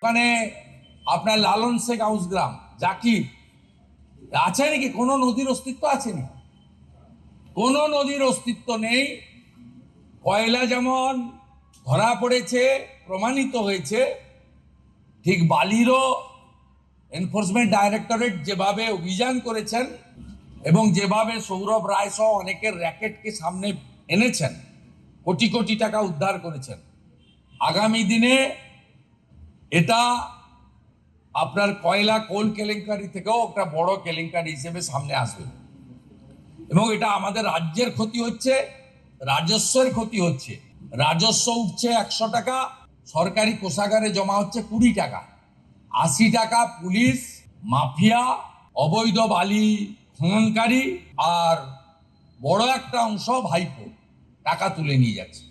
ওখানে আপনার লালন শেখ আউসগ্রাম জাকির আছে নাকি? কোনো নদীর অস্তিত্ব আছে নাকি? কোনো নদীর অস্তিত্ব নেই। কয়লা যেমন ধরা পড়েছে, প্রমাণিত হয়েছে, ঠিক বালিরও এনফোর্সমেন্ট ডাইরেক্টরেট যেভাবে অভিযান করেছেন এবং যেভাবে সৌরভ রায় সহ অনেকের র্যাকেটকে সামনে এনেছেন, কোটি কোটি টাকা উদ্ধার করেছেন, আগামী দিনে এটা আপনার কয়লা কোল কেলেঙ্কারি থেকেও একটা বড় কেলেঙ্কারি হিসেবে সামনে আসবে। এবং এটা আমাদের রাজ্যের ক্ষতি হচ্ছে, রাজস্বের ক্ষতি হচ্ছে। রাজস্ব উঠছে 100 টাকা, সরকারি কোষাগারে জমা হচ্ছে 20 টাকা। 80 টাকা পুলিশ, মাফিয়া, অবৈধ বালি খননকারী আর বড় একটা অংশ ভাইপো টাকা তুলে নিয়ে যাচ্ছে।